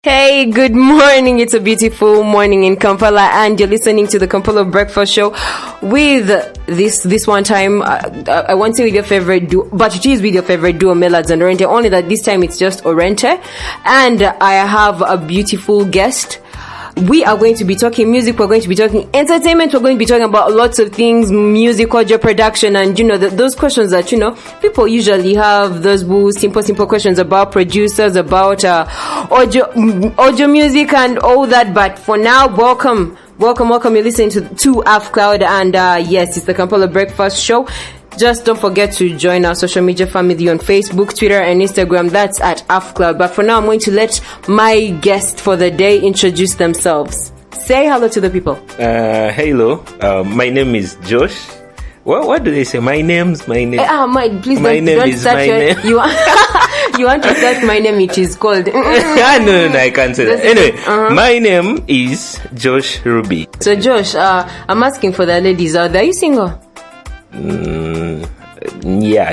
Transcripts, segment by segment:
Hey, good morning. It's a beautiful morning in Kampala and you're listening to the Kampala Breakfast Show with this one time, I won't say with your favorite duo, but it is with your favorite duo, Melody and Orente, only that this time it's just Orente. And I have a beautiful guest. We are going to be talking music, we're going to be talking entertainment, we're going to be talking about lots of things, music, audio production, and those questions that, people usually have, those simple questions about producers, about audio music and all that. But for now, welcome. You're listening to Af Cloud, and yes, it's the Kampala Breakfast Show. Just don't forget to join our social media family on Facebook, Twitter, and Instagram. That's at AfCloud. But for now, I'm going to let my guest for the day introduce themselves. Say hello to the people. Hello. My name is Josh. What do they say? My name. Please don't start my name. You want to start my name? It is called. No, I can't say that. Anyway, my name is Josh Ruby. So Josh, I'm asking for the ladies out there. Are you single? Yeah,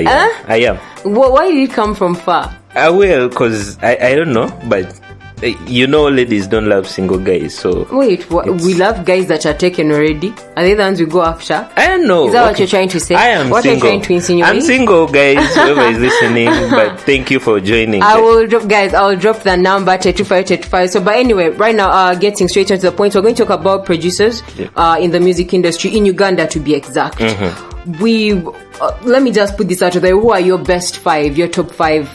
I am. Why did it come from far? Well, because I don't know, but ladies don't love single guys, so... Wait, we love guys that are taken already? Are they the ones we go after? I don't know. Is that what you're trying to say? I am what single. What are you trying to insinuate? I'm single, guys, whoever is listening, but thank you for joining. I'll drop the number, 3535. So, but anyway, right now, getting straight into the point, we're going to talk about producers in the music industry, in Uganda to be exact. Let me just put this out there. Who are your best five, your top five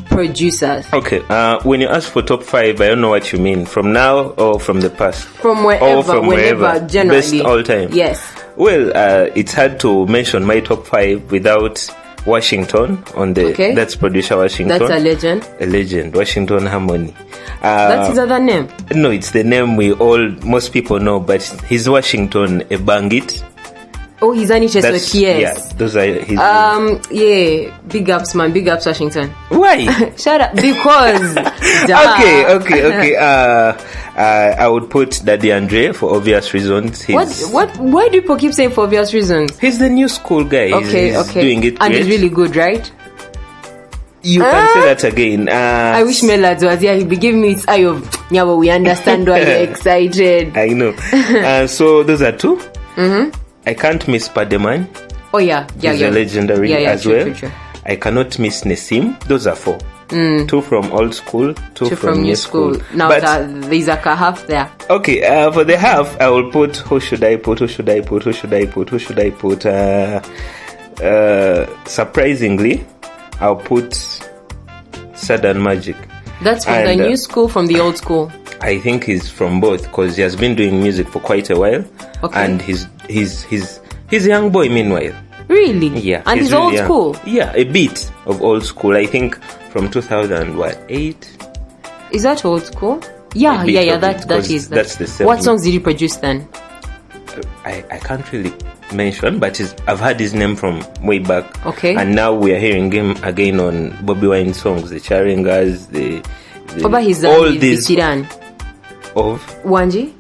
producers? Okay, when you ask for top five, I don't know what you mean. From now or from the past? From wherever, whenever, generally. Best all time? Yes. Well, it's hard to mention my top five without Washington on the... Okay. That's producer Washington. That's a legend. A legend, Washington Harmony. That's his other name? No, it's the name most people know, but he's Washington a Bangit. Oh, he's an yes. Yeah, those are his yeah, big ups, man. Big ups, Washington. Why? Shut up. Because. Okay. I would put Daddy Andre for obvious reasons. What? Why do people keep saying for obvious reasons? He's the new school guy. Okay. He's doing it and great. he's really good, right? You can say that again. I wish Melad was here. He'd be giving me his eye of, yeah, well, we understand why you're excited. I know. So those are two. I can't miss Pademan. Oh, yeah. He's a legendary as true. I cannot miss Nessim. Those are four. Two from old school, two from new school. Now, there's a half there. Okay, for the half, I will put, who should I put? Surprisingly, I'll put Southern Magic. That's from the new school, from the old school? I think he's from both, because he has been doing music for quite a while. Okay. And he's a young boy meanwhile. Really? Yeah. And he's really old school? Yeah, a bit of old school. I think from 2008. Is that old school? Yeah, that is. That's the same. What songs did he produce then? I can't really mention, but I've heard his name from way back. Okay. And now we are hearing him again on Bobby Wine songs, the Charingas, all these of Wanji.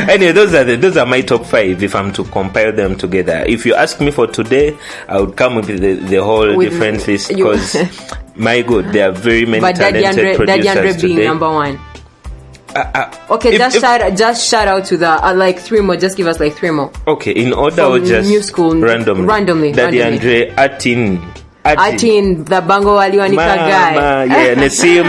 Anyway, those are my top five if I'm to compile them together. If you ask me for today, I would come with the whole different list, because my God, there are very many talented producers Daddy Andre being today. number one. Okay, just shout out to the like three more. Just give us like three more. Okay, in order or just new school randomly. Daddy Andre, Atin, the Bango Waliwanika guy. Yeah, Nessim,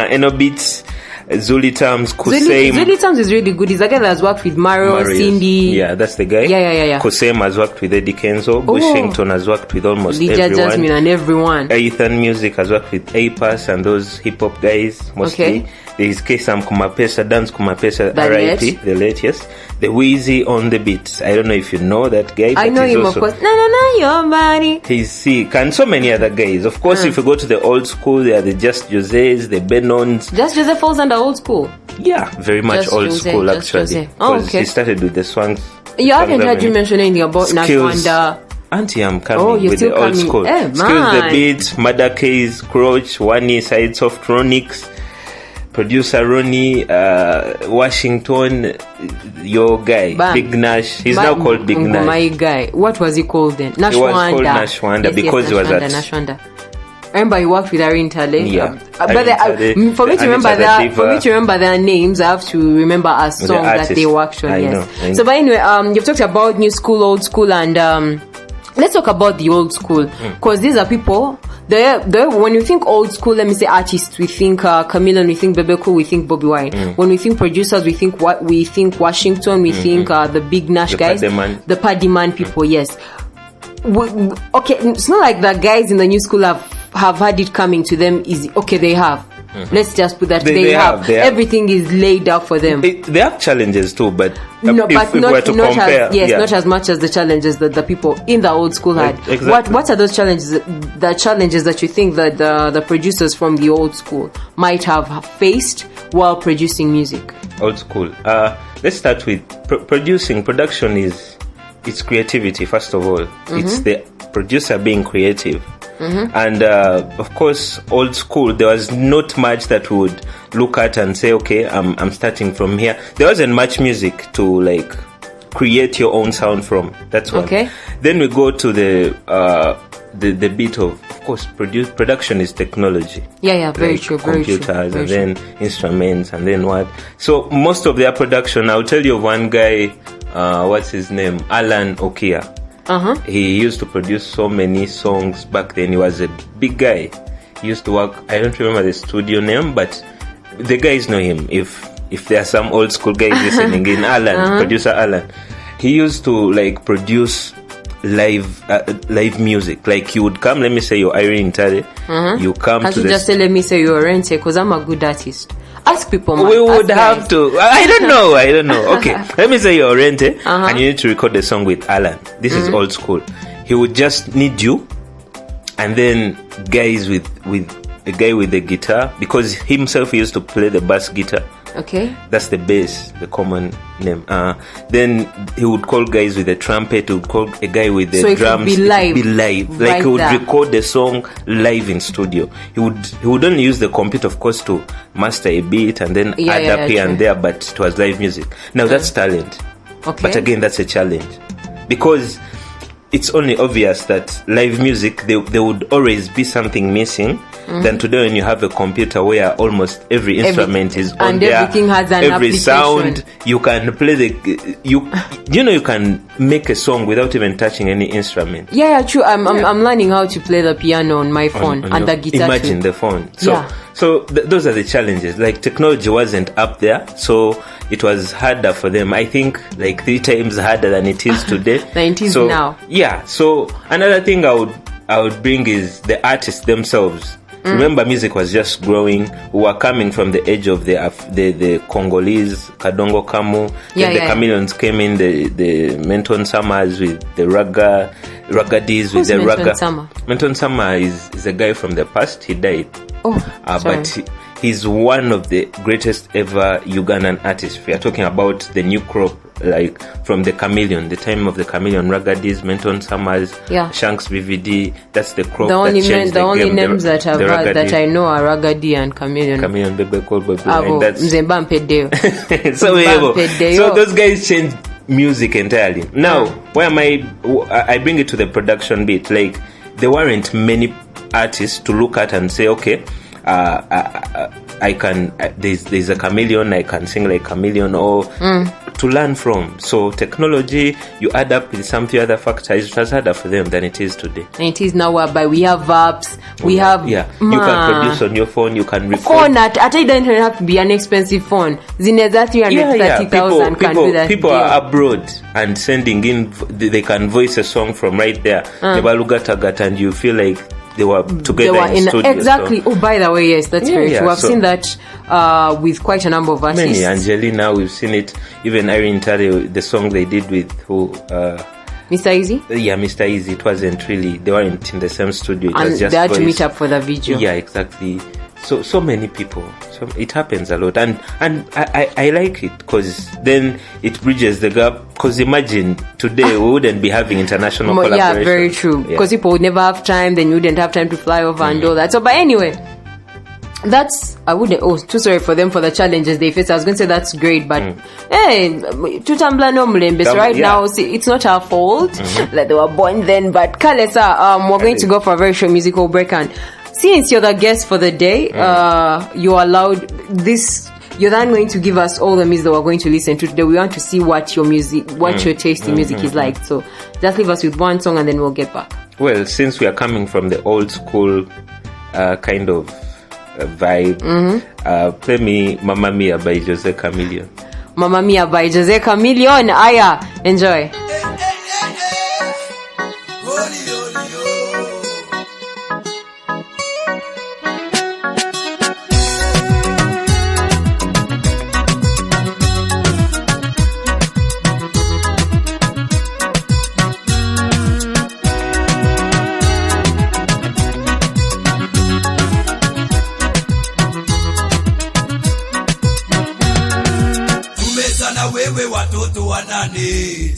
Enobit, Zuli Tams, Kusem. Zuli Tams is really good. He's the guy that has worked with Mario, Cindy. Yeah, that's the guy. Yeah. Kusem has worked with Eddie Kenzo. Washington has worked with almost everyone. Jasmine and everyone. Ethan Music has worked with A-Pass and those hip-hop guys mostly. Okay. There is Kesam Kumapesa, Dance Kumapesa, R.I.P. The latest. The Wheezy on the beats. I don't know if you know that guy. I know him, of course. No, your body. He's sick. And so many other guys. Of course, if you go to the old school, there are the Just Jose's, the Benons. Just Jose falls under old school? Yeah, very much Just old Jose, school, Just actually. Because he started with the swans. You haven't heard you mention anything about Nashwanda. Auntie, I'm coming with the old school. Skills the Beats, Mother Case, Crouch, Wani, Side Soft, Chronix, producer Ronnie, Washington, your guy, Big Nash. He's now called Big Nash. My guy. What was he called then? Nashwanda. He was called Nashwanda because he was at Nashwanda. remember you worked with Irene Tale. Yeah. But for me to remember their names, I have to remember a song that they worked on. I know. So, but anyway, you've talked about new school, old school, and let's talk about the old school, because these are people. When we think old school, let me say artists, we think Chameleon, we think Bebe Cool, we think Bobby Wine. When we think producers, we think Washington, we think the Big Nash guys, the Paddy Man people. Yes. Okay, it's not like the guys in the new school have had it coming to them easy. Okay, they have. Let's just put that they have. Everything is laid out for them. They have challenges too, but not as much as the challenges that the people in the old school had. Exactly. What are those challenges? The challenges that you think that the producers from the old school might have faced while producing music? Old school. Let's start with producing. Production it's creativity, first of all. It's the producer being creative. And of course, old school, there was not much that we would look at and say, okay, I'm starting from here. There wasn't much music to like create your own sound from. That's one. Okay. Then we go to the bit of course, production is technology. Yeah, very true. Computers and then instruments and then what. So most of their production, I'll tell you of one guy, what's his name? Alan Okia. He used to produce so many songs back then. He was a big guy. He used to work, I don't remember the studio name, but the guys know him. If there are some old school guys listening in, Alan, producer Alan, he used to like produce live music. Like you would come, let me say you're Irene Tare, you come Can't to you just say let me say you're Rente, because I'm a good artist. Ask people, man. We would have to. I don't know. Okay, let me say you're Rente, and you need to record the song with Alan. This is old school. He would just need you, and then guys with a guy with the guitar, because himself he used to play the bass guitar. Okay. That's the bass, the common name. Then he would call guys with the trumpet, he would call a guy with the drums. It would be live. Right, like he would record the song live in studio. He would only use the computer, of course, to master a beat and then add up here and there, but it was live music. Now that's talent. Okay. But again, that's a challenge. Because it's only obvious that live music, there would always be something missing. Than today when you have a computer where almost every instrument is on and there. Everything has an every application. Sound, you can play you can make a song without even touching any instrument. Yeah, true. I'm learning how to play the piano on my phone and the guitar. Imagine too. The phone. So those are the challenges. Like technology wasn't up there, so it was harder for them. I think like 3 times harder than it is today. Than it is now. Yeah. So another thing I would bring is the artists themselves. Remember, music was just growing. We were coming from the age of the Congolese, Kadongo Kamu. Then the Chameleons came in, the Menton Summers with the Raggadis with the Ragga. Menton Summer is a guy from the past. He died. But he's one of the greatest ever Ugandan artists. We are talking about the new crop, like from the Chameleon, the time of the Chameleon, Raggadis, Menton Summers, Shanks BVD. That's the crop. The only names that I've heard that I know are Raggadi and Chameleon. Chameleon, Bebe Cool, Bebe. That's so so those guys changed music entirely. Now, where am I bring it to the production bit. Like there weren't many artists to look at and say, okay, I can. There's a Chameleon. I can sing like Chameleon, or to learn from. So technology, you add up with some few other factors. It was harder for them than it is today. And it is now whereby we have apps. We have you can produce on your phone. You can record. Phone it doesn't have to be an expensive phone. Zineza 330,000 can do that. People are abroad and sending in. They can voice a song from right there. And you feel like they were together in studio. Exactly. So. Oh, by the way, yes, that's very true. I've seen that with quite a number of artists. Many. Angelina, we've seen it. Even Irene Tare, the song they did with who? Mr. Easy? Yeah, Mr. Easy. It wasn't really, they weren't in the same studio. It was just they had to meet up for the video. Yeah, exactly. So many people. So it happens a lot, and I like it because then it bridges the gap. Because imagine today we wouldn't be having international collaboration. Yeah, very true. Because people would never have time. Then you wouldn't have time to fly over and all that. So, but anyway, too sorry for them for the challenges they face. I was going to say that's great, but hey, tutambla no mulembes right now. See, it's not our fault that they were born then. But Kalesa, we're going to go for a very short musical break and since you're the guest for the day, you're allowed this. You're then going to give us all the music that we're going to listen to today. We want to see what your taste in music is like. So just leave us with one song and then we'll get back. Well, since we are coming from the old school kind of vibe, play me Mamma Mia by Jose Chameleone. Mamma Mia by Jose Chameleone. Aya, enjoy.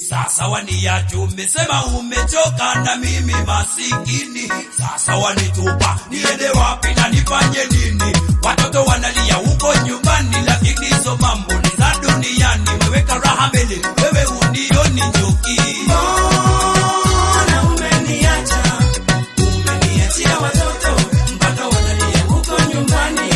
Sasa waniacha umesema umechoka na mimi masikini. Sasa wanitupa niende wapi na nifanye nini? Watoto wanalia huko nyumbani, lakini hizo mambo ni za duniani. Weweka raha mbele, wewe unioni njoki. Mbona umeniacha? Umeniachia watoto mpaka wanalia huko nyumbani.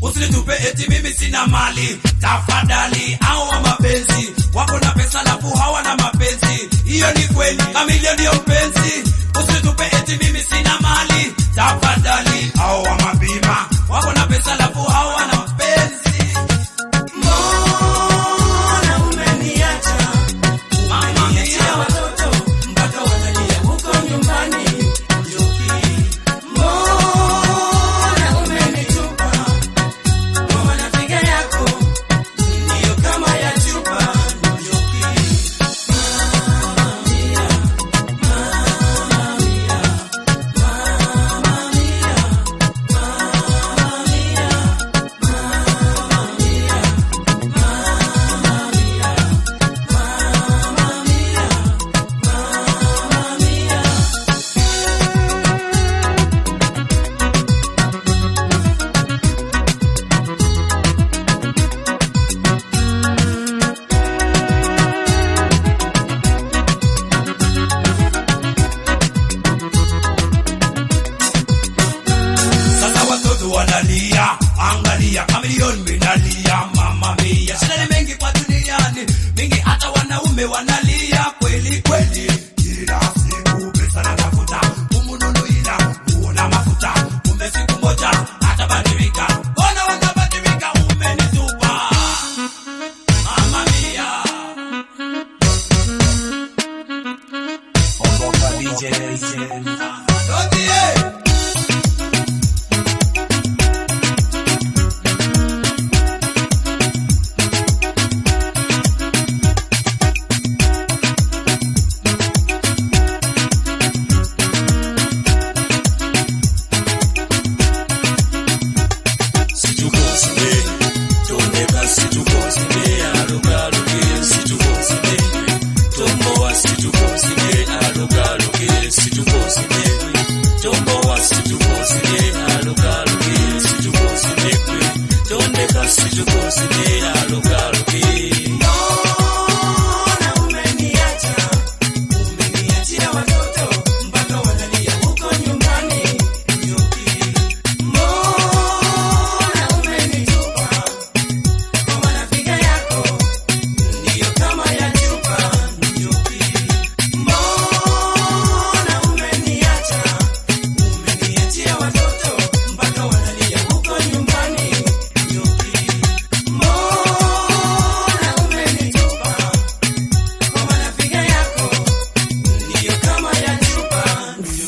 Usinitupe eti mimi sina mali, tafadhali au wa mapenzi wako na pesa lafu hawana mapenzi. Hiyo ni kweli, Chameleone ndio mpenzi. Usinitupe eti mimi sina mali, tafadhali au wa mabima wako na pesa lafu hawana mapenzi. Mbona umeniacha? Umeniachia watoto mpaka wanalia huko nyumbani. Angalia Chameleone minalia, Mamma Mia. Shida mengi kwa duniani, mingi hata wanaume wanalia kweli kweli. Kila siku pesa na tafuta, umununu ila uona mafuta. Kumbe siku moja hata badilika. Ona wanabadilika, umenitupa Mamma Mia. Ongoka DJ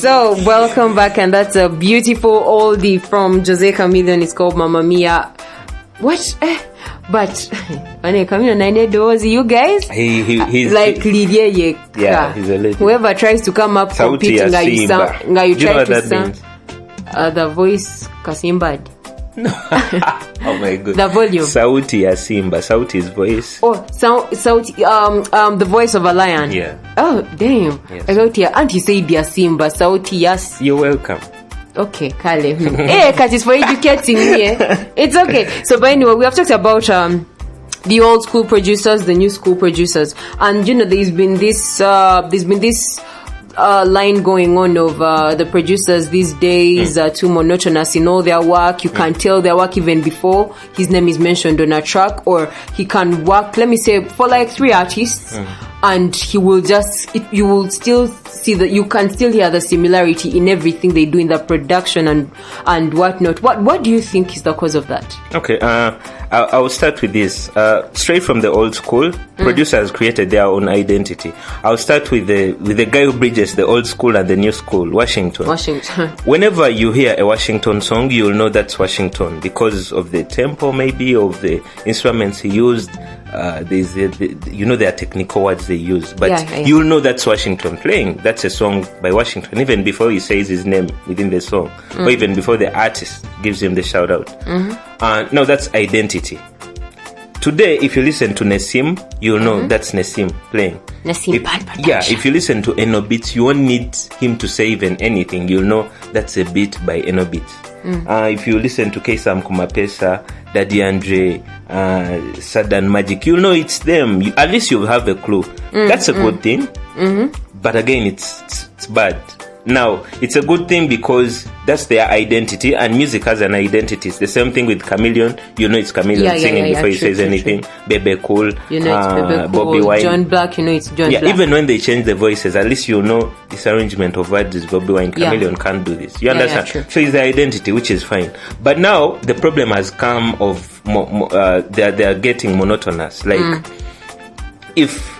So, welcome back, and that's a beautiful oldie from Jose Chameleone. It's called Mamma Mia. What? But when Chameleone does, you guys, he's like Lydia Yeka. Yeah, he's a legend. Whoever tries to come up competing, you try to sound the voice Kasimbad. Oh my god. The volume. Sauti ya Simba. Sauti is voice. Oh, Sauti, the voice of a lion. Yeah. Oh, damn. Yes. I got here. And he said ya Simba. Sauti, yes. You're welcome. Okay, Kale. Hey, cut is for educating me. It's okay. So, but anyway, we have talked about the old school producers, the new school producers, and there's been this line going on of the producers these days are too monotonous in all their work. You can tell their work even before his name is mentioned on a track, or he can work, let me say, for like 3 artists, and he will you will still see that you can still hear the similarity in everything they do in the production and whatnot. What do you think is the cause of that? Okay, I'll start with this. Straight from the old school, producers created their own identity. I'll start with the guy who bridges the old school and the new school, Washington. Whenever you hear a Washington song, you'll know that's Washington because of the tempo, maybe, of the instruments he used. There are technical words they use, but you'll know that's Washington playing. That's a song by Washington, even before he says his name within the song, or even before the artist gives him the shout out. Now that's identity. Today, if you listen to Nessim, you'll know that's Nessim playing. If you listen to Enobit, you won't need him to say even anything. You'll know that's a beat by Enobit. If you listen to K-Sam Kumapesa, Daddy Andre, Sadan Magic, you'll know it's them. At least you'll have a clue. That's a good thing. But again, it's bad. Now, it's a good thing because that's their identity, and music has an identity. It's the same thing with Chameleon. You know it's Chameleon singing before he says anything. Bebe Cool, you know it's Bebe Cool. Bobby Wine. John Black, you know it's John Black. Even when they change the voices, at least you know this arrangement of words is Bobby Wine. Chameleon can't do this. You understand? So it's the identity, which is fine. But now, the problem has come of they are getting monotonous. Like, if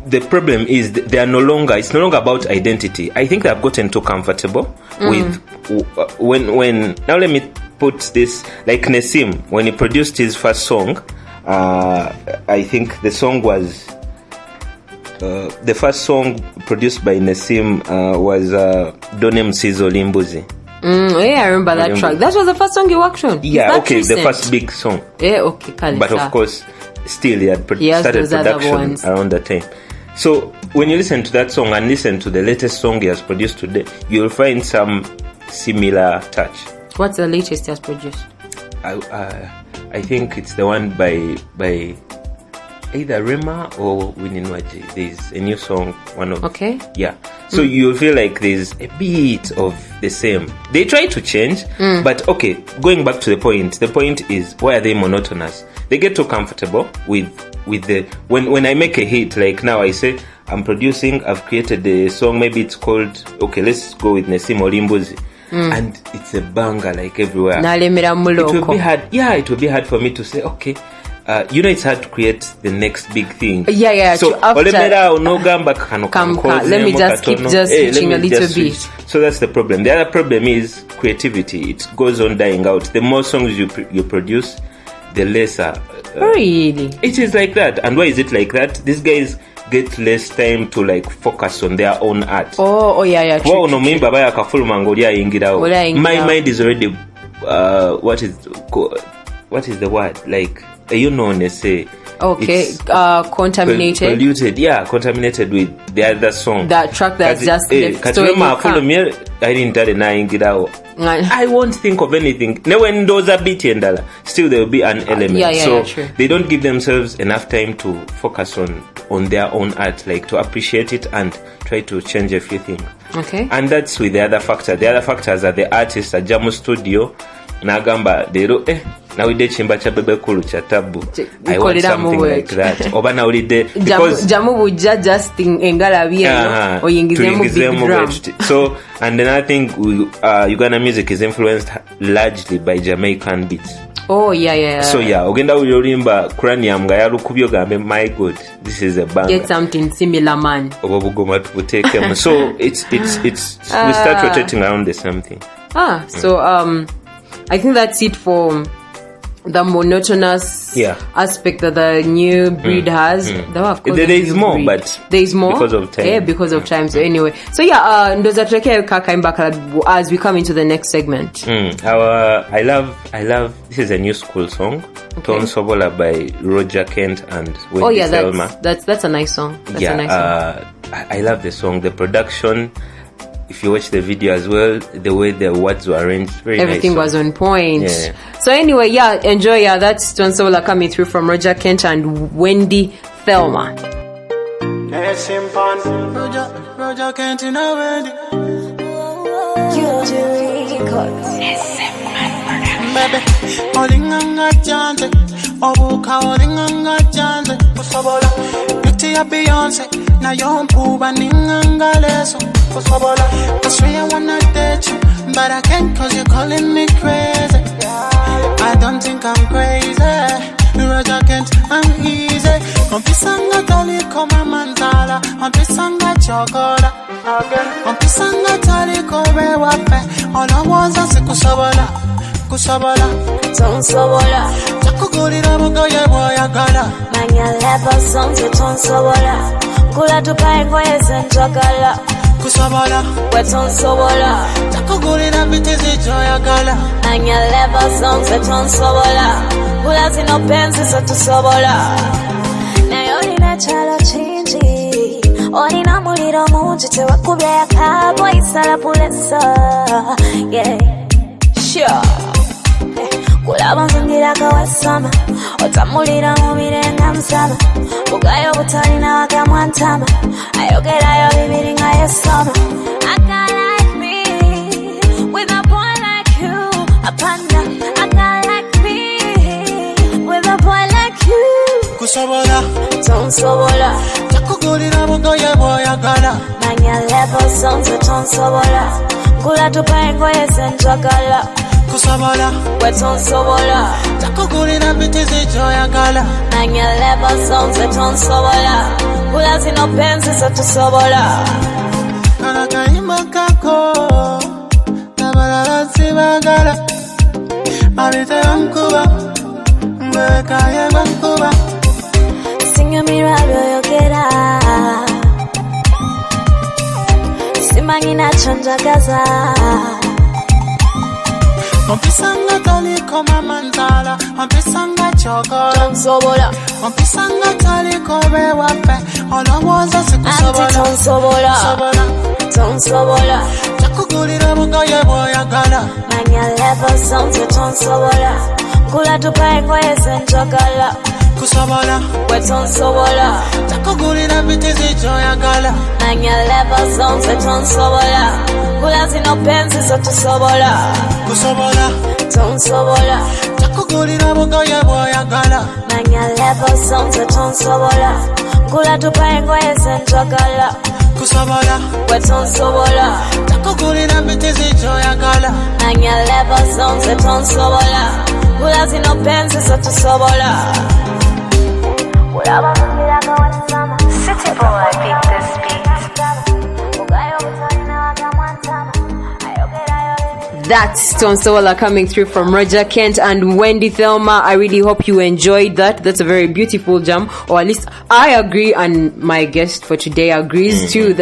the problem is it's no longer about identity. I think they've gotten too comfortable with when now let me put this, like Nessim, when he produced his first song, I think the song was the first song produced by Nessim was Donem Sizo Limbuzi. I remember that track. That was the first song you worked on. Yeah, okay, recent? The first big song. Yeah, okay, but of course, still he had started production around that time. So when you listen to that song and listen to the latest song he has produced today, you'll find some similar touch. What's the latest he has produced? I think it's the one by either Rema or Winnie Nwaji. There's a new song, yeah. So you'll feel like there's a bit of the same. They try to change, but okay, going back to the point is, why are they monotonous? They get too comfortable with the when I make a hit, like now I say I'm producing, I've created the song, maybe it's called, okay, let's go with Nessim Olimbuzi, and it's a banger like everywhere. It will be hard. Yeah, it will be hard for me to say, okay, it's hard to create the next big thing. So let me just keep switching a little bit. So that's the problem. The other problem is creativity. It goes on dying out. The more songs you produce, the lesser. Really? It is like that. And why is it like that? These guys get less time to like focus on their own art. True. My mind is already what is the word? Like, let's say. Okay, contaminated. Polluted, contaminated with the other song. That track that's just left. I won't think of anything. When those are beaten, still there will be an element. True. They don't give themselves enough time to focus on their own art, like to appreciate it and try to change a few things. Okay. And that's with the other factor. The other factors are the artists at Jamu Studio. Nagamba, they do now we did chimba cha bebe kulu cha tabu. I want something like that. Oba na ulide because Jamu buja just engala bieno oyingizemu drum. So and another thing, Uganda music is influenced largely by Jamaican beats. So ogenda uyolimba cranium nga yalukubyo gambe, my god, this is a banger. Get something similar, man. Obugoma tuputeke. So it's we start rotating around the same thing. I think that's it for the monotonous aspect that the new breed has. There is more, but there is more because of time. Yeah, because of time. So anyway, ndoza tuleke kaka as we come into the next segment. I love. This is a new school song. Ton Sobola by Roger Kent and Wendy Selma. That's a nice song. That's a nice song. I love the song. The production. if you watch the video as well, the way the words were arranged, very everything nice was on point. Yeah. So anyway, enjoy. That's Tonsola coming through from Roger Kent and Wendy Thelma. Roger Kent and Wendy. Baby, olinganga chance, obuka olinganga chance, kusobola. Pity ya Beyonce, na yompuba ninganga leso, kusobola. I swear I wanna date you, but I can't 'cause you're calling me crazy. I don't think I'm crazy. Roger Kent, I'm easy. Kompisanga tali koma mandala, kompisanga chokola. Kompisanga tali kobe wape, olawaza sikusobola. Kusobola, Tonsobola, Takugulira bugoye bwayagala. Manya level songs with Tonsobola. Kula tupae ngoye senjagala. Kusobola, we Tonsobola. Takugulira bitizi joyagala. Manya level songs with Tonsobola. Kula zino penzi so tusobola. Na yoni na chalo chinji. Onina muliro munji tewe kubya kabo isala pulesa. Yeah, sure. Kulaba nzungira kawasama otamulira mu mirenga musaba bugayo butalina wakamwantama ayogerayo bibiri nga yesoma. A guy like me with a boy like you, a panda. A guy like me with a boy like you. Kusobola, Tonsobola, Takugulira bugoye bwayagala. Manya level songs with Tonsobola. Kula tupae ngoye senjagala. Kusobola, we Tonsobola. Takugulira bitizi joyagala. Manya level songs we Tonsobola. Kula zino penzi so tusobola. Kanakaima kako, nabalala sibagala. Mabite bankuba, mbekaye bankuba. Singa mirabyo yogera. Simanyi nacho njagaza. Kompisanga tali koma mandala, kompisanga chokola. Tonsobola, Kompisanga tali kobe wape, olawaza sikusobola. Auntie Tonsobola, Kusobola, Tonsobola. Takugulira bugoye bwayagala. Manya level songs we Tonsobola. Kula tupae ngoye senjagala. Kusobola, we Tonsobola. Takugulira bitizi joyagala. Manya level songs we Tonsobola. Kula zino penzi so tusobola. Kusobola, Tonsobola, Takugulira bugoye bwayagala. Manya level songs we Tonsobola. Kula tupae ngoye senjagala. Kusobola, we Tonsobola. Takugulira bitizi joyagala. Manya level songs we Tonsobola. Kula zino penzi so tusobola. City boy, beat this beat. That's Tonsola coming through from Roger Kent and Wendy Thelma. I really hope you enjoyed that. That's a very beautiful jam, or at least I agree, and my guest for today agrees too.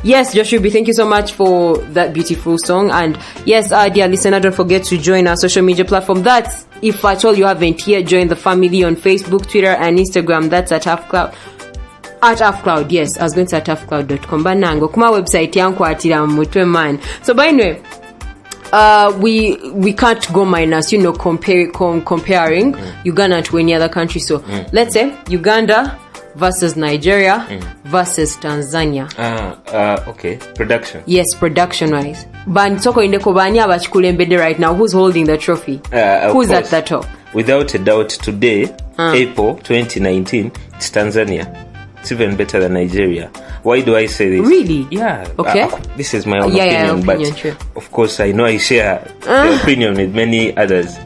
Yes, Joshua B, thank you so much for that beautiful song. And yes, dear listener, don't forget to join our social media platform. That's, if at all you haven't yet, join the family on Facebook, Twitter, and Instagram. That's at HalfCloud. At HalfCloud, yes. I was going to at halfcloud.com. Banango kuma website yangu atira mutwe man. So by the way, we can't go minus, comparing Uganda to any other country. So let's say Uganda versus Nigeria versus Tanzania. Okay. Production. Yes, production wise. But soko indeko bani abachikulembede right now. Who's holding the trophy? Who's at the top? Without a doubt, today, April 2019, it's Tanzania. It's even better than Nigeria. Why do I say this? Really? Yeah. Okay. This is my own opinion, but true. Of course I know I share the opinion with many others.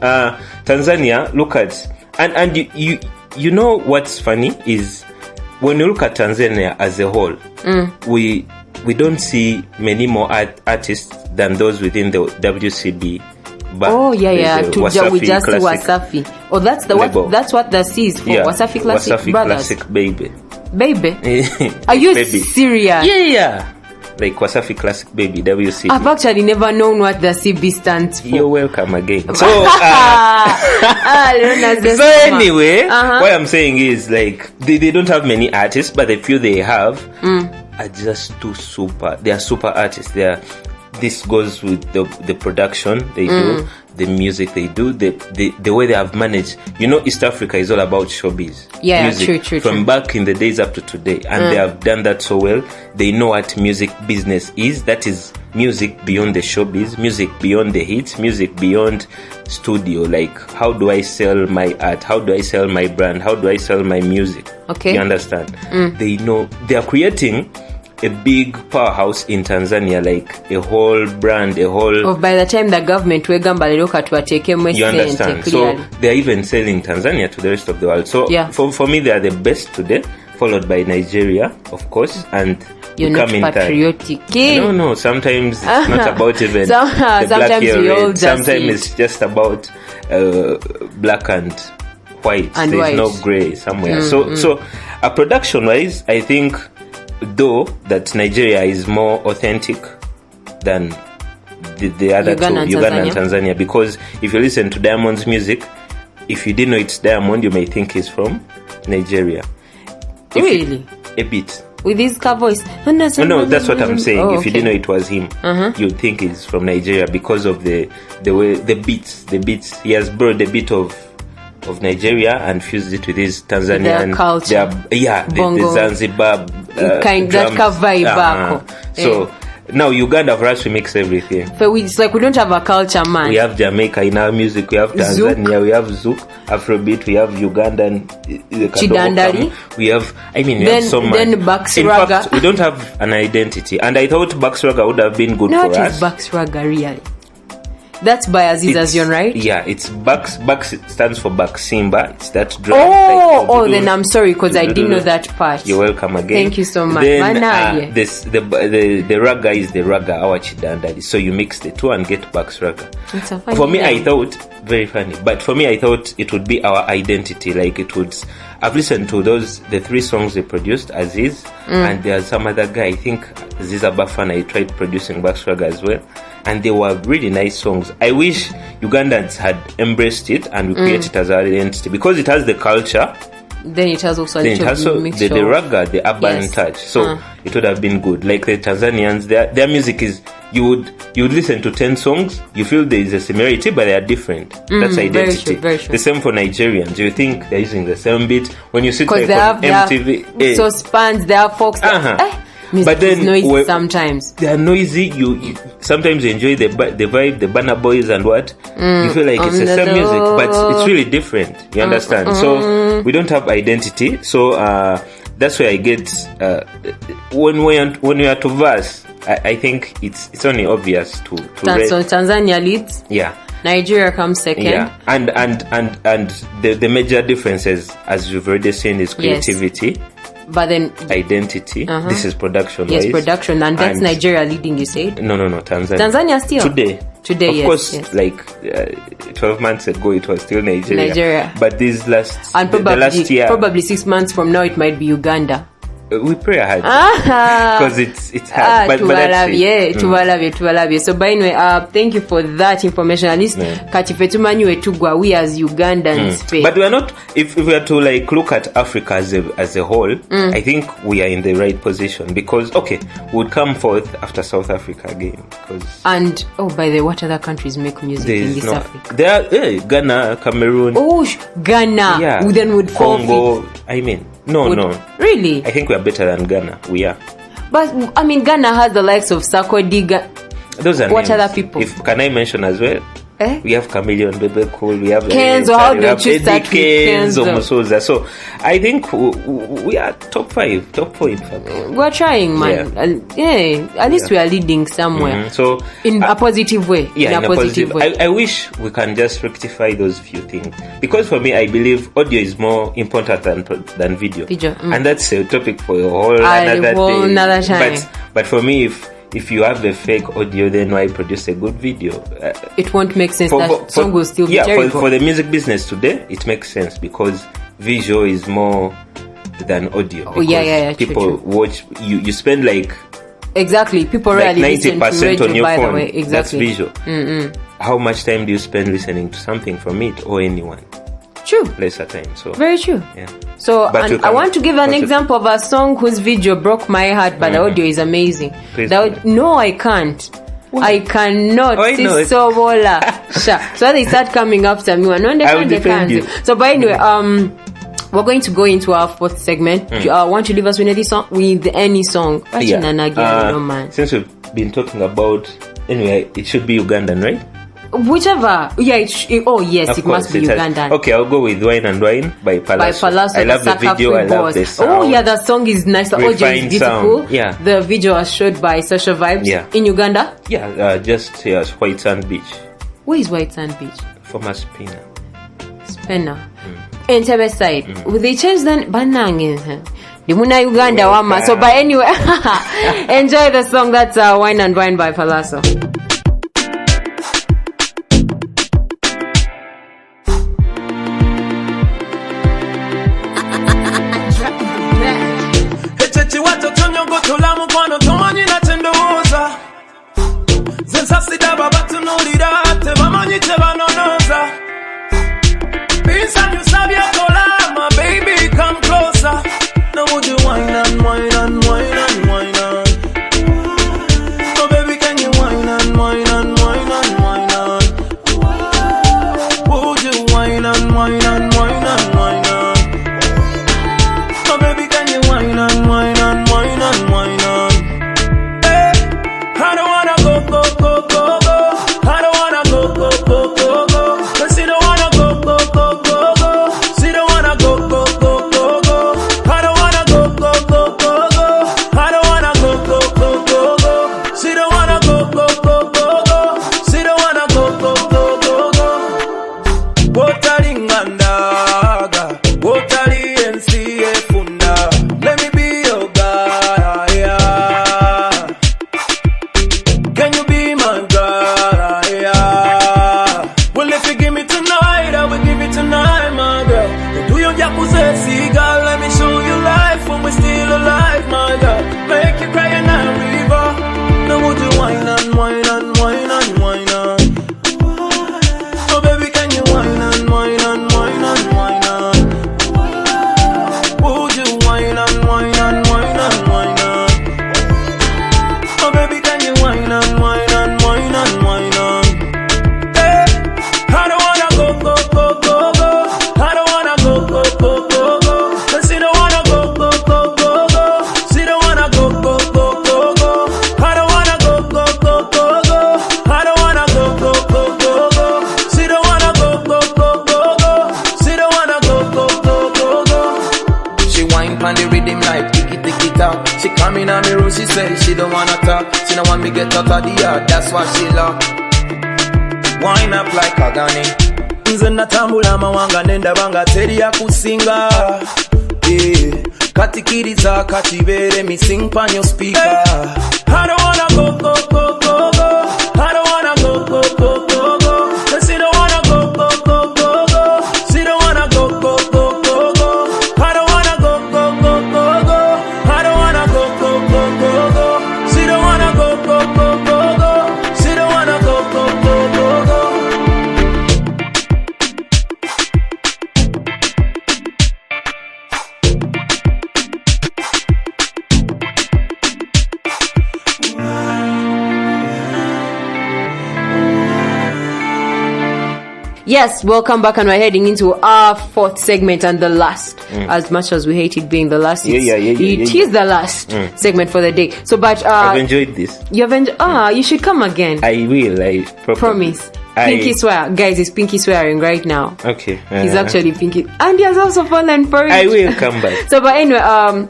Tanzania, look at, and you know what's funny is when you look at Tanzania as a whole, we don't see many more artists than those within the WCB. But we just see Wasafi. Oh, that's what the C is for. Yeah. Wasafi Classic Wasafi Brothers. Classic Baby. Are you Baby. serious? Yeah. Like Wasafi Classic Baby, WCB. I've actually never known what the CB stands for. You're welcome again. So, so anyway, what I'm saying is, like, they don't have many artists, but the few they have, are just too super. They are super artists. This goes with the production they do, the music they do, the way they have managed. East Africa is all about showbiz. Yeah, music, true. From back in the days up to today. And they have done that so well. They know what music business is. That is music beyond the showbiz, music beyond the hits, music beyond studio. Like, how do I sell my art? How do I sell my brand? How do I sell my music? Okay. You understand? They know. They are creating a big powerhouse in Tanzania, like a whole brand, by the time the government you understand? So they're even selling Tanzania to the rest of the world. So for me, they are the best today, followed by Nigeria, of course, and you're not patriotic. No. Sometimes it's not about even the black hair. Sometimes it's just about black and white. And there's white. No gray somewhere. So production-wise, I think, though, that Nigeria is more authentic than the other Uganda two, Uganda and Tanzania, because if you listen to Diamond's music, if you didn't know it's Diamond, you may think he's from Nigeria. Really? A bit. With his car voice? No, that's what I'm saying. Oh, if you didn't know it was him, you'd think he's from Nigeria because of the way the beats. He has brought the beat of Nigeria and fused it with his Tanzanian their culture. The Zanzibar kind drums. That vibe. So now Uganda, for us, we mix everything. So it's like we don't have a culture, man. We have Jamaica in our music. We have Tanzania. We have Zouk, Afrobeat. We have Ugandan, Chidandari. We have. We have so much. Then Bucks In Raga. fact, we don't have an identity, and I thought Bucks Raga would have been good for us. What is Bucks Raga really? That's by Aziz Azion, right? Yeah, it's Bucks. Bucks stands for Baksimba. It's that drum. Then I'm sorry because I didn't know that part. You're welcome again. Thank you so much. Then the raga is the raga, our chidandali. So you mix the two and get Bucks Raga. For me, I thought, very funny, but for me, I thought it would be our identity. Like it would. I've listened to the 3 songs they produced, Aziz, and there's some other guy, I think Aziz Abafana, he tried producing Bucks Raga as well. And they were really nice songs. I wish Ugandans had embraced it and we created it as our identity, because it has the culture. Then it has also the raga, the urban touch. So it would have been good. Like the Tanzanians, their music is, you would listen to 10 songs, you feel there is a similarity, but they are different. That's identity. Very true. The same for Nigerians. You think they're using the same beat when you sit like on MTV. So spans, they have folks. But then is noisy sometimes they are noisy. You sometimes you enjoy the vibe, the Burna Boys and what you feel like it's the same music, but it's really different. You understand? So we don't have identity. So that's where I get when we are to verse. I think it's only obvious to so Tanzania leads. Yeah. Nigeria comes second. Yeah. And the major differences, as you've already seen, is creativity. Yes. But then identity. This is production. Yes, production, and that's Nigeria leading. You said no, Tanzania. Tanzania still today. Of course, like 12 months ago, it was still Nigeria. But this last last year, probably 6 months from now, it might be Uganda. We pray hard because it's hard. But tubalabye. So by the way, thank you for that information. At least katife tumanyiwe tugwa we as Ugandans. But we are not. If we are to like look at Africa as a whole, I think we are in the right position, because we would come forth after South Africa again. And by the way, what other countries make music in this Africa? There are Ghana, Cameroon. Ghana. Yeah. Who then would Congo. No. Really? I think we are better than Ghana. We are. But Ghana has the likes of Sarkodie. Those are what names. other people? Can I mention as well? We have Chameleon, Bebe Cool, we have Kenzo. How don't you start with Kenzo? Musoza. So I think we are top 5, top 4 in fact. We're trying, man. At least we are leading somewhere. So in a positive way. Yeah, in a positive way. I wish we can just rectify those few things, because for me, I believe audio is more important than video. And that's a topic for a whole another time. But for me, if you have a fake audio, then why produce a good video? It won't make sense. That song will still be terrible. For the music business today, it makes sense, because visual is more than audio. People true. Watch. You spend like exactly. People really listen to radio, on your by phone. The way. Exactly. That's visual. How much time do you spend listening to something from it or anyone? True. lesser time. So very true. Yeah. So I want to give an example of a song whose video broke my heart, but the audio is amazing. No, I can't. What? I cannot. So they start coming after me. I will defend you. So, but anyway, we're going to go into our fourth segment. Want to leave us with any song? Since we've been talking about, anyway, it should be Ugandan, right? Whichever. Yeah, it must be Ugandan. Okay, I'll go with Wine and Wine by Palazzo. I love the video, I love the sound. Oh yeah, the song is nice. The audio is beautiful. Sound. Yeah. The video was shot by Social Vibes. Yeah. In Uganda? Yeah, just White Sand Beach. Where is White Sand Beach? Former Spinner. Entebbe side. They changed the Banang. Dimuna Uganda Wama. So but anyway, enjoy the song. That's Wine and Wine by Palazzo. That's why she love. Wine up like Agani. Nze natambula mawanga nenda banga teri ya kusinga. Katikiriza kachibere mi sing pan your speaker. I don't wanna go, go, go, go, go. I don't wanna go, go, go, go, go. Cause she don't wanna go, go, go, go, go. She don't wanna go, go, go, go, go. I don't wanna go, go, go, go, go. I don't wanna go, go, go, go, go. She don't wanna go, go, go, go, go. She don't wanna go, go, go, go, go. Yes, welcome back, and we're heading into our fourth segment and the last. As much as we hate it being the last, it is the last segment for the day. So, but I've enjoyed this. You've enjoyed. You should come again. I will. I promise. Pinky swear, guys. He's pinky swearing right now. Okay. He's actually pinky, and he has also fallen for it. I will come back. So, but anyway,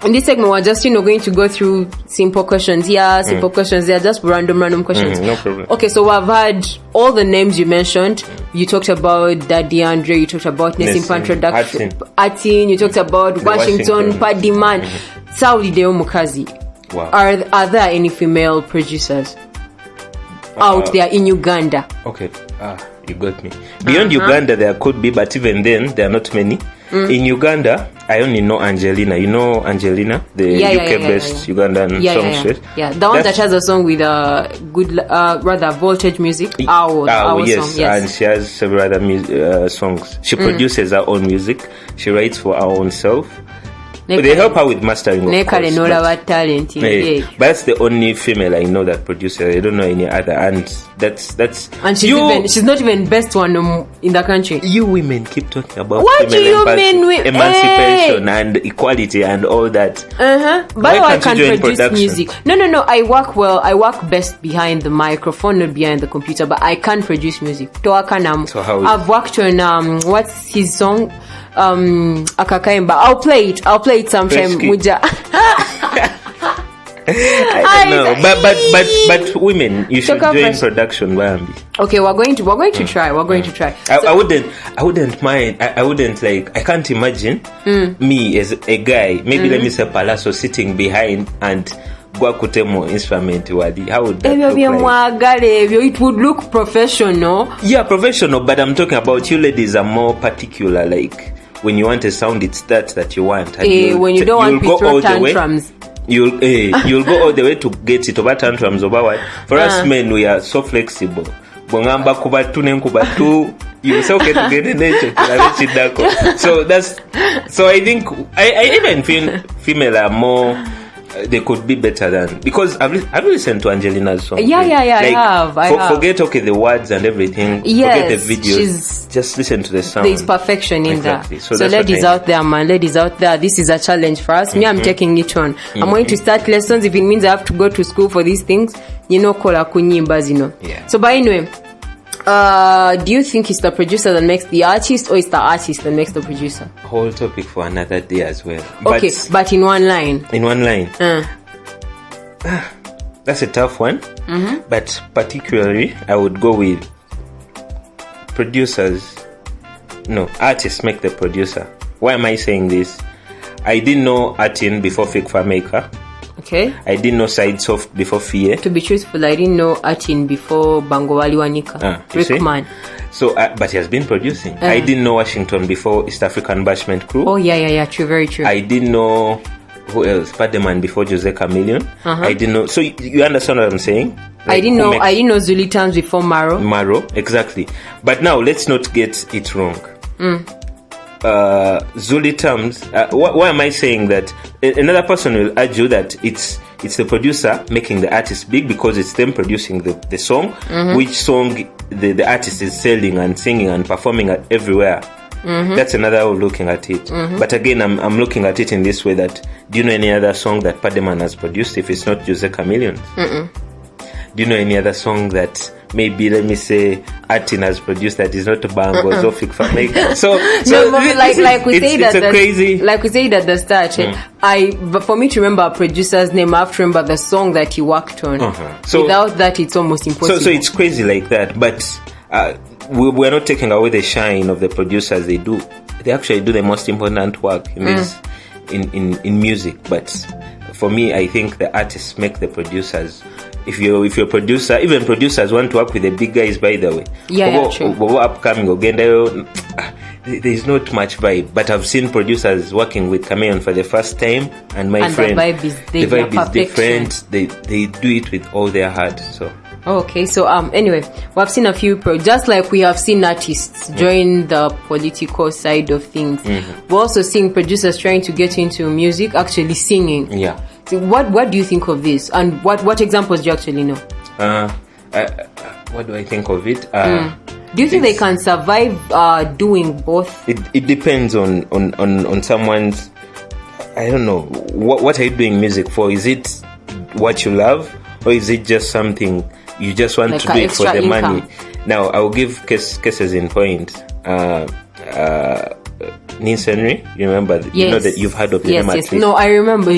in this segment, we're just, going to go through simple questions here, simple questions there, just random questions. No problem. Okay, so we've had all the names you mentioned. You talked about Daddy Andre, you talked about Nessim Introduction, Atin, you talked about Washington, Paddy Man, Saudi Deo Mukazi. Wow. Are there any female producers out there in Uganda? Okay, you got me. Beyond Uganda, there could be, but even then, there are not many. In Uganda, I only know Angelina. You know Angelina, the UK-based Ugandan songstress. Yeah, the one that has a song with good, rather voltage music. Our yes, song, yes. And she has several other songs. She produces her own music. She writes for her own self. They help her with mastering, of course. But that's the only female I know that produces. I don't know any other, and that's. And she's not even best one in the country. You women keep talking about what do you mean with emancipation and equality and all that. But I can't produce music. No. I work best behind the microphone, not behind the computer. But I can't produce music. So I've worked on what's his song? Akakaimba. I'll play it sometime. I don't know, but women, you should join production, Bambi. Okay, we're going to try. I wouldn't mind. I wouldn't like. I can't imagine me as a guy. Maybe let me say Palazzo sitting behind and Guakutemo instrument wadi. How would that look like? It would look professional. Yeah, professional. But I'm talking about you ladies are more particular. Like when you want a sound, it's that you want. And when you don't want to throw tantrums. You'll go all the way to get it over tantrums over what. For us men, we are so flexible. Bongamba kubatu nenkubatu. You so get to get in nature. So I think I even feel female are more. They could be better than, because I've listened to Angelina's song. Yeah, like, I have. Forget the words and everything. Yes, forget the videos. Just listen to the sound. There's perfection in that. So ladies out there, man, ladies out there, this is a challenge for us. Me, I'm taking it on. I'm going to start lessons. If it means I have to go to school for these things, kola kunyimba, Yeah. So, but anyway, do you think it's the producer that makes the artist, or it's the artist that makes the producer? Whole topic for another day as well. Okay, but in one line. That's a tough one. But particularly, I would go with producers. No, artists make the producer. Why am I saying this? I didn't know Atin before Fake Maker. Okay. I didn't know Sidesoft before Fie. To be truthful, I didn't know Atin before Bango Wali Wanika. Rickman. So, but he has been producing. I didn't know Washington before East African Bashment Crew. Oh, yeah. True, very true. I didn't know, who else? Pademan before Jose Chameleon. I didn't know. So, you understand what I'm saying? Like, I didn't know Zuli Tams before Maro. Exactly. But now, let's not get it wrong. Zuli Tams, why am I saying that? Another person will argue that it's the producer making the artist big because it's them producing the song, which song the artist is selling and singing and performing everywhere. That's another way of looking at it. But again, I'm looking at it in this way that, do you know any other song that Pademan has produced if it's not Jose Chameleon? Do you know any other song that maybe, let me say, Atin has produced that is not Bango or Fake Maker? So like we say at the start, but for me to remember a producer's name, I have to remember the song that he worked on. So without that, it's almost impossible. So it's crazy like that. But we're not taking away the shine of the producers. They actually do the most important work in this in music. But for me, I think the artists make the producers. If you're a producer, even producers want to work with the big guys, by the way. Yeah, true. Upcoming there's not much vibe, but I've seen producers working with Chameleon for the first time, and my friend, the vibe is different. They do it with all their heart. So okay, so anyway, we have seen a few just like we have seen artists join the political side of things. We're also seeing producers trying to get into music, actually singing. Yeah. So what do you think of this, and what examples do you actually know? What do I think of it? Do you think they can survive doing both? It depends on someone's. I don't know. What are you doing music for? Is it what you love, or is it just something you just want to do it for the income? Money? Now, I will give cases in point. Nins Henry, you remember? Yes. You know that you've heard of the name at least. No, I remember. Now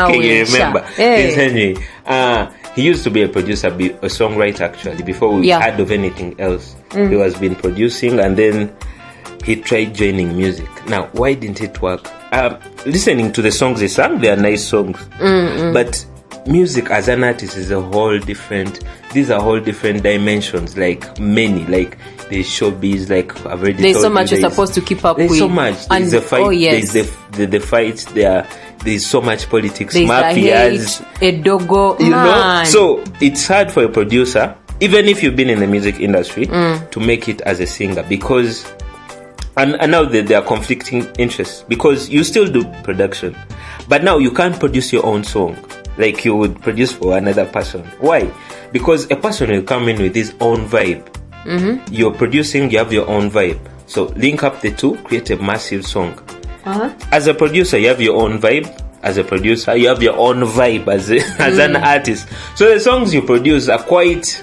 you remember. Nins Henry. He used to be a producer, a songwriter actually, before we heard of anything else. He was been producing, and then he tried joining music. Now, why didn't it work? Listening to the songs he sang, they are nice songs. But music as an artist is these are whole different dimensions, like many. Like, there's showbiz, like I've already there's told so much you, you're supposed to keep up there's with. So much. There's the fight. There's the fights. There's so much politics. There's mafias. A dogo. You know. So it's hard for a producer, even if you've been in the music industry, to make it as a singer, because and now there are conflicting interests, because you still do production, but now you can't produce your own song like you would produce for another person. Why? Because a person will come in with his own vibe. You're producing, you have your own vibe. So link up the two, create a massive song. As a producer, you have your own vibe. As a producer, you have your own vibe as an artist. So the songs you produce are quite,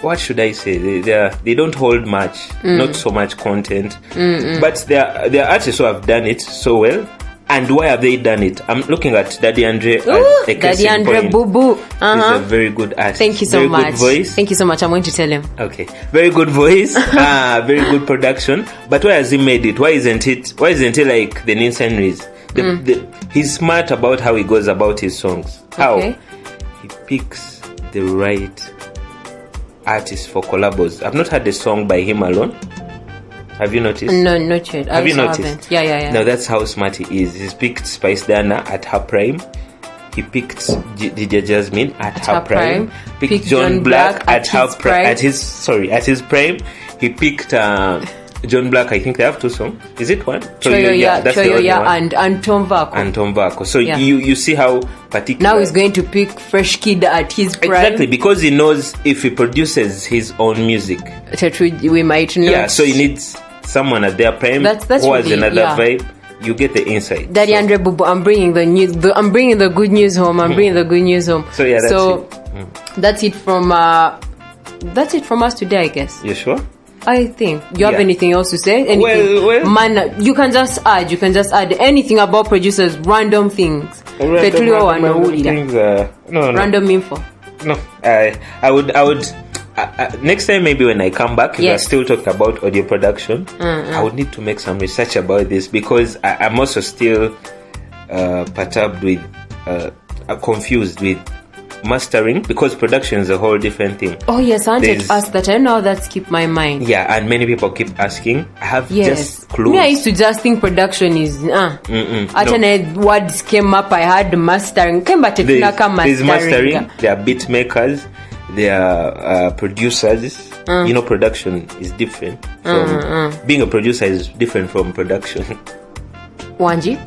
what should I say? They don't hold much, not so much content. But there are artists who have done it so well. And why have they done it? I'm looking at Daddy Andre. Daddy Andre Boo Boo. He's a very good artist. Thank you so much. Very good voice. Thank you so much. I'm going to tell him. Okay. Very good voice. Very good production. But why has he made it? Why isn't it like the Ninsen Rees? He's smart about how he goes about his songs. How? Okay. He picks the right artist for collabos. I've not heard a song by him alone. Have you noticed? No, not yet. Have you noticed? Yeah. Now that's how smart he is. He's picked Spice Dana at her prime. He picked DJ Jasmine at her prime. Picked John Black at his prime. He picked John Black. I think they have 2 songs. Is it one? Choyoya and Tom Vako. So you see how particular. Now he's going to pick Fresh Kid at his prime. Exactly, because he knows if he produces his own music, we might know. Yeah, so he needs someone at their prime that's who has another vibe. You get the insight. Daddy Andre Bubu, I'm bringing the news. I'm bringing the good news home. So yeah, that's it from us today, I guess. You sure? I think. Do you have anything else to say? Anything? Well, man, you can just add anything about producers, random things. Random things. No. Random info. No, I would. Next time, maybe when I come back, if I still talk about audio production, I would need to make some research about this, because I'm also still perturbed with, confused with mastering, because production is a whole different thing. Oh yes, I wanted to ask that. I know that skipped my mind. Yeah, and many people keep asking. I have just clues. I used to just think production is words came up. I had mastering. There's mastering. There are beat makers. There are producers. You know, production is different from being a producer is different from production. Wanji.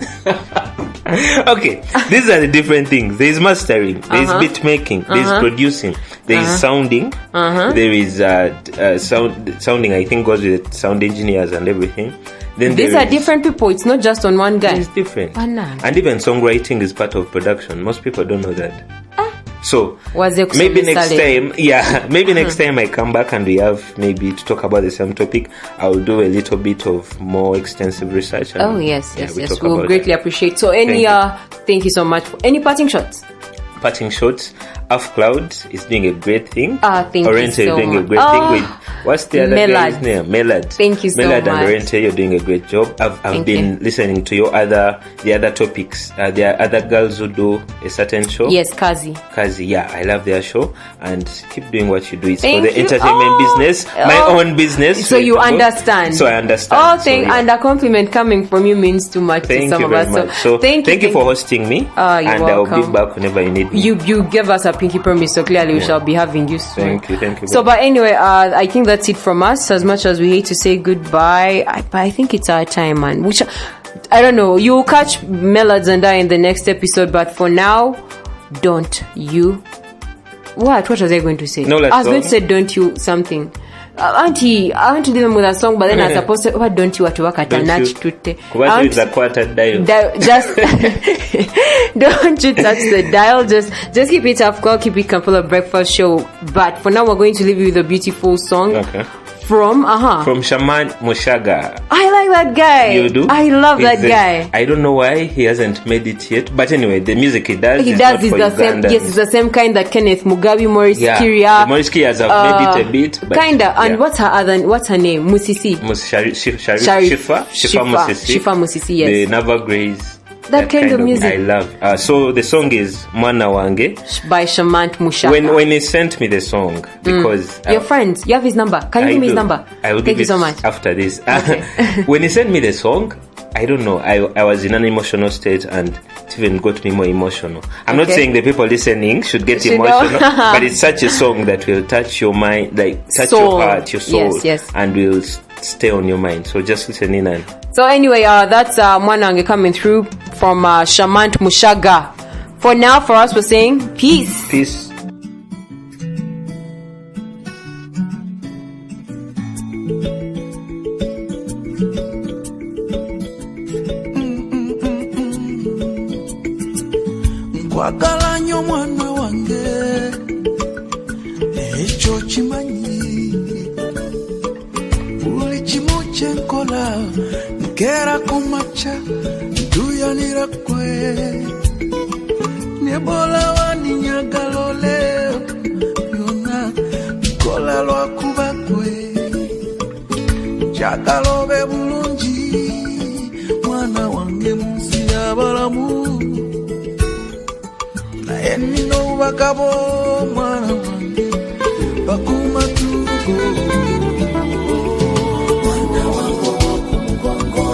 Okay, these are the different things. There is mastering, there is beat making, there is producing, there is sounding, there is sounding. I think goes with sound engineers and everything. Then these are different people. It's not just on one guy. It's different. And even songwriting is part of production. Most people don't know that. So maybe next time I come back and we have maybe to talk about the same topic, I'll do a little bit of more extensive research. Yes. We'll greatly appreciate. So thank you so much. Any parting shots? Half Cloud is doing a great thing. Thank you Orente, so you're doing much. a great thing with what's the other guy's name? Melad. Thank you so much. Melad and Orente, you're doing a great job. I've been listening to the other topics. There are other girls who do a certain show. Yes, Kazi, yeah, I love their show, and keep doing what you do. It's for the entertainment business, my own business. So you understand. So I understand. And a compliment coming from you means too much to some of us. So thank you for hosting me. And welcome. I'll be back whenever you need me. You gave us a pinky promise, so clearly we shall be having you soon. Thank you. So, but anyway, I think that's it from us. As much as we hate to say goodbye, I think it's our time, man. Which I don't know. You'll catch Melads and I in the next episode, but for now, don't you. What was I going to say? No, I was going to say, don't you something. Auntie, I want to leave them with a song, but then I supposed to. What don't you want to work at a natch tutte? What is the quarter dial? Just don't you touch the dial. Just keep it up. Keep it Kampala Breakfast Show. But for now, we're going to leave you with a beautiful song. Okay. From Shaman Mushaga. I like that guy. You do? I love that guy. I don't know why he hasn't made it yet, but anyway, the music he does is the same. Yes, it's the same kind that Kenneth Mugabe, Maurice Kiria. Maurice Kiria have made it a bit, but kinda. And what's her name? Musisi. Shifa Musisi. Shifa Musisi. Yes. The Nava Grace. that kind of music. I love. So the song is Mwana Wange by Shamant Mushaga. When he sent me the song, because your friends, you have his number. Can you give me his number? I will Thank give you so much. After this. Okay. When he sent me the song, I don't know. I was in an emotional state, and it even got me more emotional. I'm not saying the people listening should get emotional, but it's such a song that will touch your mind, like touch your heart, your soul, yes. and will stay on your mind. So just listen in. And so anyway, that's Mwana Wange coming through from Shamant Mushaga. For now, for us, we're saying peace. Peace. Kwagala nnyo mwana wange ekyo kimanyi buli kimu kyenkola nkeera ku makya ntuyanira ggwe ne bw'olaba ninnyagala oleo byonna nkola lwakuba ggwe njagala obe bulungi mwana wange mu nsi y'abalamu nina obubagabo mwana wange bakumatugo mwana wange w'okumugongo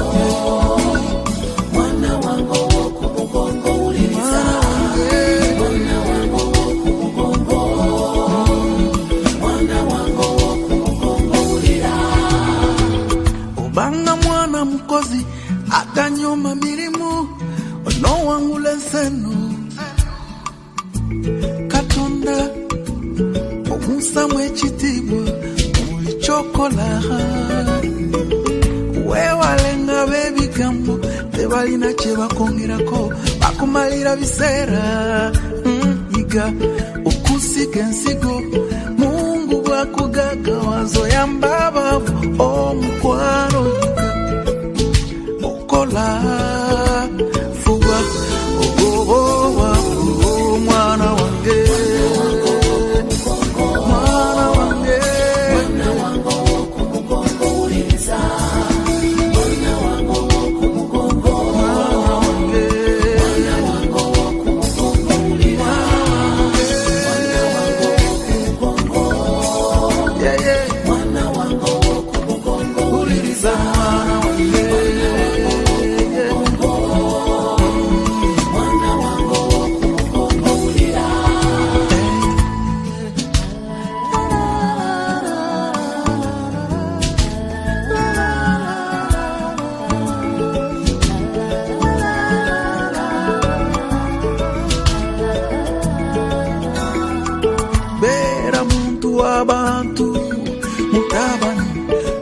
mwana wange w'okumugongo wuliriza mwana wange w'okumugongo mwana wange w'okumugongo wulira obanga mwana mukozi atanyoma mirimu onowangula enseno omusamu ekitiibwa buli kyokola weewalenga b'ebigambo tebalina kye bakongerako bakumalira biseera yiga okusiga ensigo mungu bwakugagawaza oyamba abaavu omukwano yiga okola fuba ogoba omwana wange abantu mutabani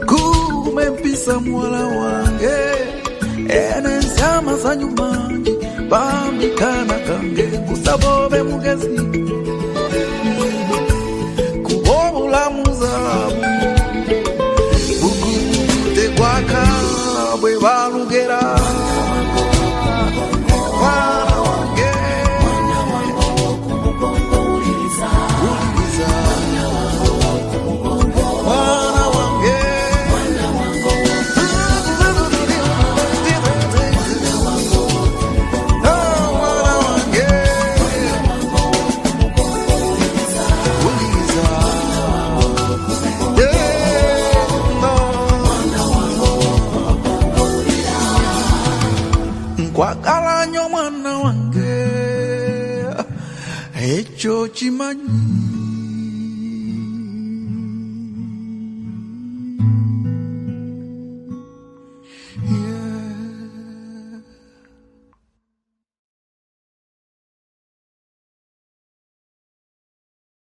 kumempisa mwala wange enensi amasanyu mangi bambikana kange kusabobe mugezi kubobulamu zaabu bugute gwaka bwe balugera kwagala nnyo mwana wange ekyo kimanyi